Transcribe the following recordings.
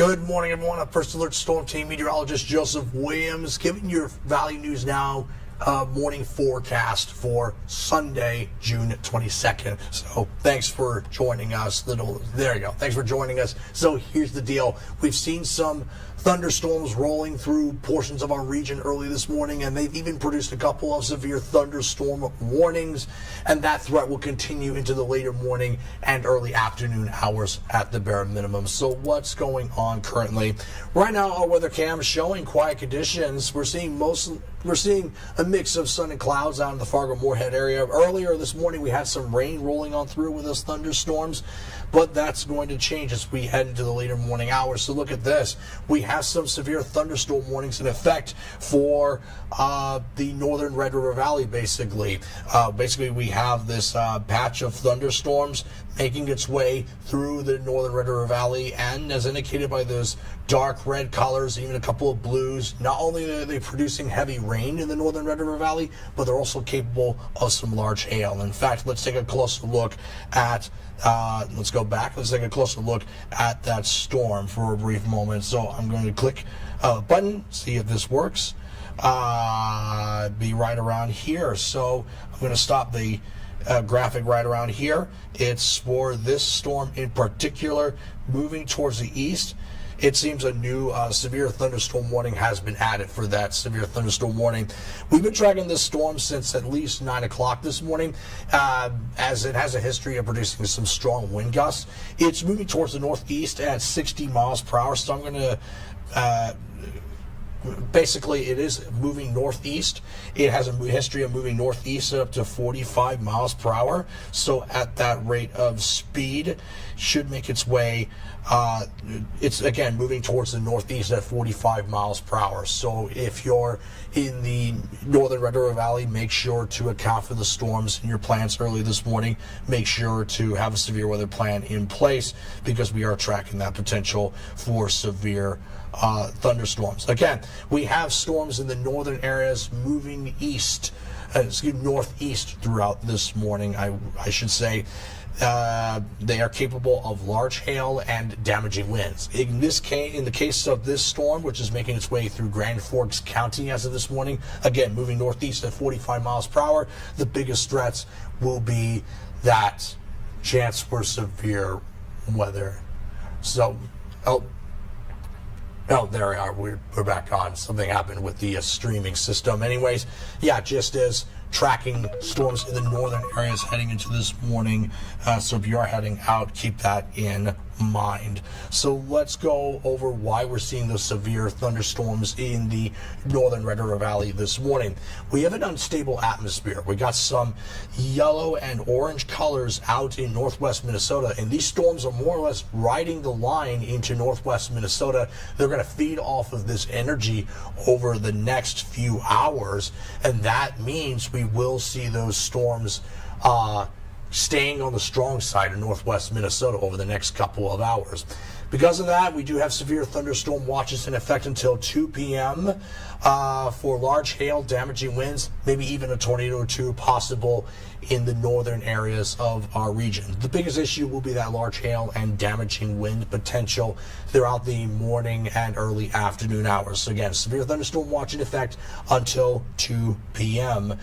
Good morning, everyone. I'm First Alert Storm Team Meteorologist Joseph Williams, giving your Valley News Now morning forecast for Sunday, June 22nd. So thanks for joining us. There you go. Thanks for joining us. So here's the deal. We've seen some thunderstorms rolling through portions of our region early this morning, and they've even produced a couple of severe thunderstorm warnings, and that threat will continue into the later morning and early afternoon hours at the bare minimum. So what's going on currently? Right now, our weather cam is showing quiet conditions. We're seeing a mix of sun and clouds out in the Fargo-Moorhead area. Earlier this morning, we had some rain rolling on through with those thunderstorms, but that's going to change as we head into the later morning hours. So look at this. We have some severe thunderstorm warnings in effect for the northern Red River Valley, basically. We have this patch of thunderstorms making its way through the northern Red River Valley, and as indicated by those dark red colors, even a couple of blues, not only are they producing heavy rain in the northern Red River Valley, but they're also capable of some large hail. In fact, let's take a closer look at let's take a closer look at that storm for a brief moment. So I'm going to click a button, see if this works. Be right around here. So I'm going to stop the graphic right around here. It's for this storm in particular, moving towards the east. It seems a new severe thunderstorm warning has been added for that severe thunderstorm warning. We've been tracking this storm since at least 9 o'clock this morning, as it has a history of producing some strong wind gusts. It's moving towards the northeast at 60 miles per hour, so I'm going to basically, it is moving northeast. It has a history of moving northeast at up to 45 miles per hour. So at that rate of speed, should make its way. It's again moving towards the northeast at 45 miles per hour. So if you're in the northern Red River Valley, make sure to account for the storms in your plans early this morning. Make sure to have a severe weather plan in place, because we are tracking that potential for severe thunderstorms. Again, we have storms in the northern areas moving northeast throughout this morning, I should say. They are capable of large hail and damaging winds. In the case of this storm, which is making its way through Grand Forks County as of this morning, again, moving northeast at 45 miles per hour, the biggest threats will be that chance for severe weather. So, there we are. We're back on. Something happened with the streaming system. Anyways, yeah, just as tracking storms in the northern areas heading into this morning. So if you are heading out, keep that in mind. So let's go over why we're seeing those severe thunderstorms in the northern Red River Valley this morning. We have an unstable atmosphere. We got some yellow and orange colors out in northwest Minnesota, and these storms are more or less riding the line into northwest Minnesota. They're going to feed off of this energy over the next few hours, and that means we will see those storms staying on the strong side of northwest Minnesota over the next couple of hours. Because of that, we do have severe thunderstorm watches in effect until 2 p.m. For large hail, damaging winds, maybe even a tornado or two possible in the northern areas of our region. The biggest issue will be that large hail and damaging wind potential throughout the morning and early afternoon hours. So again, severe thunderstorm watch in effect until 2 p.m.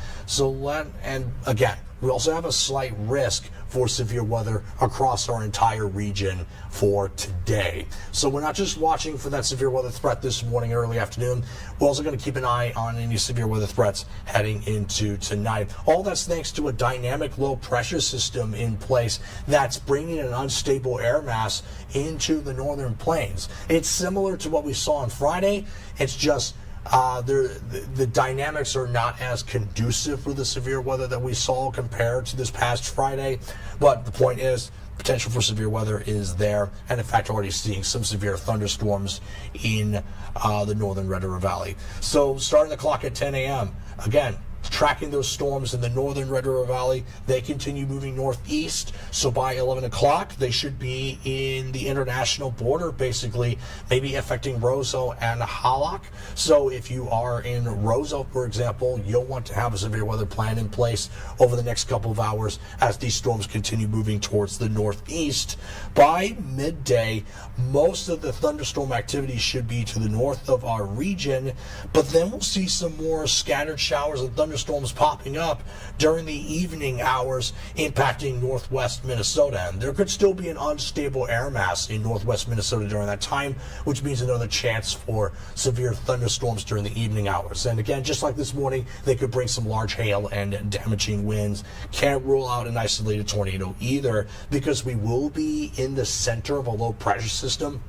And again, we also have a slight risk for severe weather across our entire region for today. So we're not just watching for that severe weather threat this morning, early afternoon. We're also going to keep an eye on any severe weather threats heading into tonight. All that's thanks to a dynamic low pressure system in place that's bringing an unstable air mass into the northern plains. It's similar to what we saw on Friday. It's just the dynamics are not as conducive for the severe weather that we saw compared to this past Friday. But the point is, potential for severe weather is there, and in fact already seeing some severe thunderstorms in the northern Red River Valley. So starting the clock at 10 a.m. Again, tracking those storms in the northern Red River Valley. They continue moving northeast, so by 11 o'clock they should be in the international border, basically maybe affecting Roseau and Hallock. So if you are in Roseau, for example, you'll want to have a severe weather plan in place over the next couple of hours as these storms continue moving towards the northeast. By midday, most of the thunderstorm activity should be to the north of our region, but then we'll see some more scattered showers and thunderstorms popping up during the evening hours, impacting northwest Minnesota. And there could still be an unstable air mass in northwest Minnesota during that time, which means another chance for severe thunderstorms during the evening hours. And again, just like this morning, they could bring some large hail and damaging winds. Can't rule out an isolated tornado either, because we will be in the center of a low pressure system,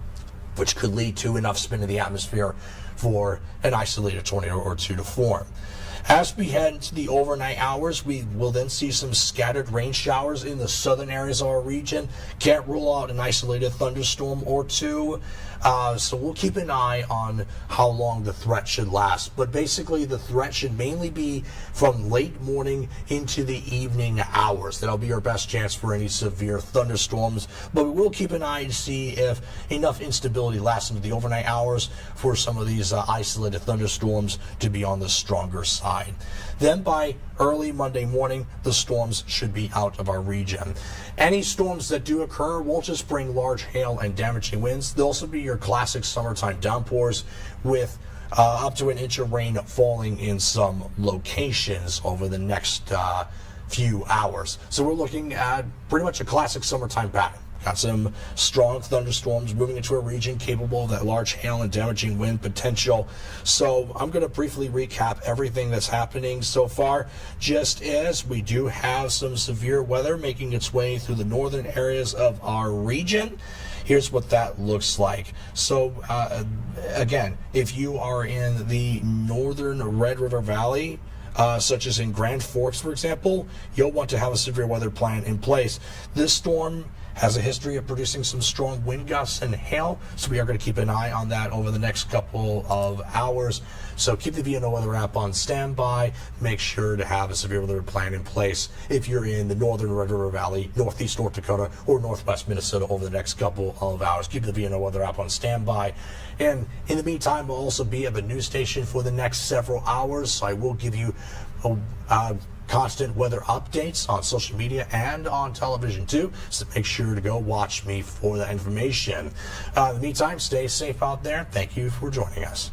which could lead to enough spin in the atmosphere for an isolated tornado or two to form. As we head into the overnight hours, we will then see some scattered rain showers in the southern areas of our region. Can't rule out an isolated thunderstorm or two. So we'll keep an eye on how long the threat should last. But basically, the threat should mainly be from late morning into the evening hours. That'll be our best chance for any severe thunderstorms. But we will keep an eye to see if enough instability lasts into the overnight hours for some of these isolated thunderstorms to be on the stronger side. Then by early Monday morning, the storms should be out of our region. Any storms that do occur won't just bring large hail and damaging winds. They'll also be your classic summertime downpours with up to an inch of rain falling in some locations over the next few hours. So we're looking at pretty much a classic summertime pattern. Got some strong thunderstorms moving into a region capable of that large hail and damaging wind potential. So I'm going to briefly recap everything that's happening so far, just as we do have some severe weather making its way through the northern areas of our region. Here's what that looks like. So again, if you are in the northern Red River Valley, such as in Grand Forks, for example, you'll want to have a severe weather plan in place. This storm has a history of producing some strong wind gusts and hail, so we are going to keep an eye on that over the next couple of hours. So keep the VNO Weather app on standby. Make sure to have a severe weather plan in place if you're in the northern Red River Valley, northeast North Dakota, or northwest Minnesota over the next couple of hours. Keep the VNO Weather app on standby. And in the meantime, we'll also be at the news station for the next several hours. So I will give you constant weather updates on social media and on television too, so make sure to go watch me for that information. In the meantime, stay safe out there. Thank you for joining us.